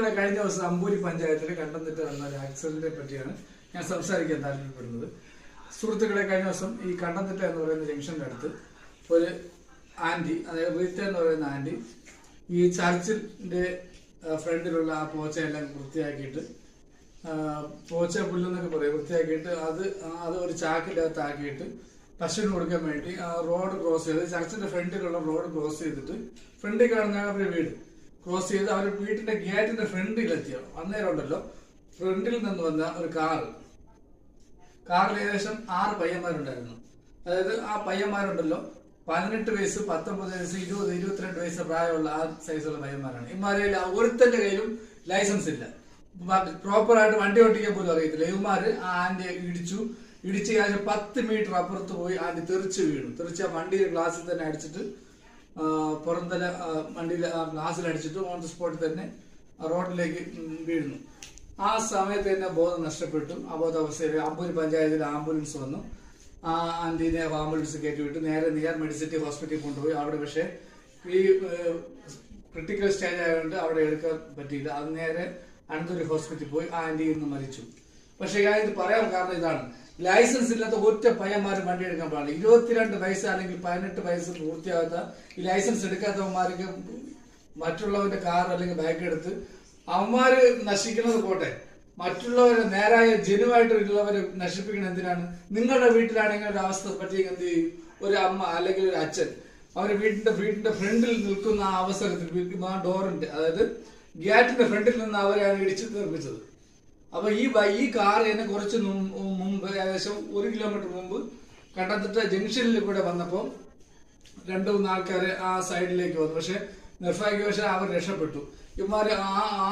സുഹൃത്തുക്കളെ, കഴിഞ്ഞ ദിവസം അമ്പൂരി പഞ്ചായത്തിലെ കണ്ടംതിട്ട എന്ന ഒരു ആക്സിഡന്റിനെ പറ്റിയാണ് ഞാൻ സംസാരിക്കാൻ താല്പര്യപ്പെടുന്നത്. സുഹൃത്തുക്കളെ, കഴിഞ്ഞ ദിവസം ഈ കണ്ടംതിട്ട എന്ന് പറയുന്ന ജംഗ്ഷന്റെ അടുത്ത് ഒരു ആന്റി, അതായത് റീത്ത എന്ന് പറയുന്ന ആന്റി, ഈ ചർച്ചിന്റെ ഫ്രണ്ടിലുള്ള ആ പോച്ചയെല്ലാം വൃത്തിയാക്കിയിട്ട്, പോച്ച പുല്ലെന്നൊക്കെ പറയും, വൃത്തിയാക്കിയിട്ട് അത് ഒരു ചാക്കിനകത്താക്കിയിട്ട് പശുവിന് കൊടുക്കാൻ വേണ്ടി ആ റോഡ് ക്രോസ് ചെയ്ത്, ചർച്ചിന്റെ ഫ്രണ്ടിലുള്ള റോഡ് ക്രോസ് ചെയ്തിട്ട്, ഫ്രണ്ടിൽ കാണുന്ന അവരുടെ വീട് ക്രോസ് ചെയ്ത് അവർ വീട്ടിന്റെ ഗേറ്റിന്റെ ഫ്രണ്ടിലെത്തിയാണ്. അന്നേരം ഉണ്ടല്ലോ, ഫ്രണ്ടിൽ നിന്ന് വന്ന ഒരു കാറിൽ ഏകദേശം 6 പയ്യന്മാരുണ്ടായിരുന്നു. അതായത് ആ പയ്യന്മാരുണ്ടല്ലോ 18 വയസ്സ്, 19 വയസ്സ്, 20, 22 വയസ്സ് പ്രായമുള്ള ആ സൈസുള്ള പയ്യന്മാരാണ്. ഇമാരെ ഒരുത്തന്റെ കയ്യിലും ലൈസൻസ് ഇല്ല, പ്രോപ്പറായിട്ട് വണ്ടി ഓടിക്കാൻ പോലും അറിയത്തില്ല. ഇവന്മാര് ആ ആന്റിയെ ഇടിച്ച് ഏകദേശം 10 മീറ്റർ അപ്പുറത്ത് പോയി ആന്റി തെറിച്ച് വീണു. തെറിച്ച് ആ വണ്ടിയുടെ ഗ്ലാസ്സിൽ തന്നെ അടിച്ചിട്ട്, പുറന്തല വണ്ടിയിൽ ആ ഗ്ലാസ്സിൽ അടിച്ചിട്ട് ഓൺ ദി സ്പോട്ടിൽ തന്നെ റോഡിലേക്ക് വീഴുന്നു. ആ സമയത്ത് തന്നെ ബോധം നഷ്ടപ്പെട്ടു. അബോധാവസ്ഥയിൽ അമ്പൂരി പഞ്ചായത്തിൽ ആംബുലൻസ് വന്നു. ആ ആന്റീനെ ആംബുലൻസ് കയറ്റിവിട്ട് നേരെ നിയർ മെഡിസിറ്റി ഹോസ്പിറ്റലിൽ കൊണ്ടുപോയി. അവിടെ പക്ഷേ ഈ ക്രിട്ടിക്കൽ സ്റ്റേജ് ആയതുകൊണ്ട് അവിടെ എടുക്കാൻ പറ്റിയില്ല. അത് നേരെ അനന്തപുരി ഹോസ്പിറ്റലിൽ പോയി. ആ ആന്റി ഇന്ന് മരിച്ചു. പക്ഷെ ഞാൻ ഇത് പറയാൻ കാരണം ഇതാണ്, ലൈസൻസ് ഇല്ലാത്ത ഒറ്റ പയ്യന്മാരും വണ്ടി എടുക്കാൻ പാടില്ല. 22 വയസ്സ് അല്ലെങ്കിൽ 18 വയസ്സ് പൂർത്തിയാകാത്ത ഈ ലൈസൻസ് എടുക്കാത്തവന്മാർക്ക് മറ്റുള്ളവന്റെ കാർ അല്ലെങ്കിൽ ബൈക്ക് എടുത്ത് അവന്മാര് നശിക്കുന്നത് പോട്ടെ, മറ്റുള്ളവരെ നേരായ ജനുവായിട്ടുള്ളവരെ നശിപ്പിക്കണം എന്തിനാണ്? നിങ്ങളുടെ വീട്ടിലാണെങ്കിൽ ഒരു അവസ്ഥ പറ്റിയെങ്കിൽ എന്ത് ചെയ്യും? ഒരു അമ്മ അല്ലെങ്കിൽ ഒരു അച്ഛൻ അവര് വീടിന്റെ ഫ്രണ്ടിൽ നിൽക്കുന്ന ആ അവസരത്തിൽ ആ ഡോറിന്റെ, അതായത് ഗേറ്റിന്റെ ഫ്രണ്ടിൽ നിന്ന് അവരെയാണ് ഇടിച്ചു തീർപ്പിച്ചത്. അപ്പൊ ഈ കാർ തന്നെ കുറച്ച് മുമ്പ്, ഏകദേശം 1 കിലോമീറ്റർ മുമ്പ് കണ്ടംതിട്ട ജംഗ്ഷനിൽ കൂടെ വന്നപ്പോ 2-3 ആൾക്കാര് ആ സൈഡിലേക്ക് വന്നു. പക്ഷെ നിർഭാഗ്യവശാൽ അവർ രക്ഷപ്പെട്ടു. ഇവന്മാര്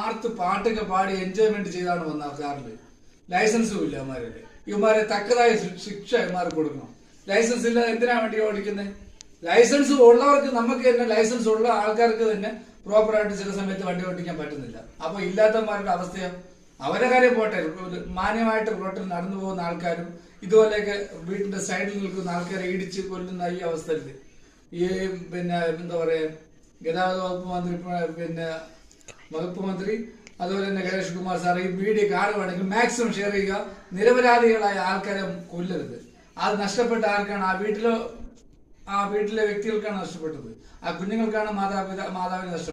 ആർത്ത് പാട്ടൊക്കെ പാടി എൻജോയ്മെന്റ് ചെയ്താണ് വന്ന ആ കാറില്. ലൈസൻസും ഇല്ല ഇവന്മാരുടെ. ഇവന്മാരെ തക്കതായ ശിക്ഷ ഇവന്മാർക്ക് കൊടുക്കണം. ലൈസൻസ് ഇല്ലാതെ എന്തിനാ വണ്ടി ഓടിക്കുന്നത്? ലൈസൻസ് ഉള്ളവർക്ക്, നമുക്ക് തന്നെ ലൈസൻസ് ഉള്ള ആൾക്കാർക്ക് തന്നെ പ്രോപ്പറായിട്ട് ചില സമയത്ത് വണ്ടി ഓടിക്കാൻ പറ്റുന്നില്ല. അപ്പൊ ഇല്ലാത്തവന്മാരുടെ അവസ്ഥയോ? അവരെ കാര്യം പോട്ടെ, മാന്യമായിട്ട് റോട്ടിൽ നടന്നു പോകുന്ന ആൾക്കാരും ഇതുപോലെയൊക്കെ വീടിന്റെ സൈഡിൽ നിൽക്കുന്ന ആൾക്കാരെ ഇടിച്ച് കൊല്ലുന്ന ഈ അവസ്ഥയിൽ ഈ എന്താ പറയാ, ഗതാഗത വകുപ്പ് മന്ത്രി അതുപോലെ തന്നെ ഗണേഷ് കുമാർ സാർ ഈ വീഡിയോ കാണുവാണെങ്കിൽ മാക്സിമം ഷെയർ ചെയ്യുക. നിരപരാധികളായ ആൾക്കാരെ കൊല്ലരുത്. അത് നഷ്ടപ്പെട്ട ആർക്കാണ്? ആ വീട്ടിലെ വ്യക്തികൾക്കാണ് നഷ്ടപ്പെട്ടത്. ആ കുഞ്ഞുങ്ങൾക്കാണ് മാതാവിനെ നഷ്ടപ്പെട്ടത്.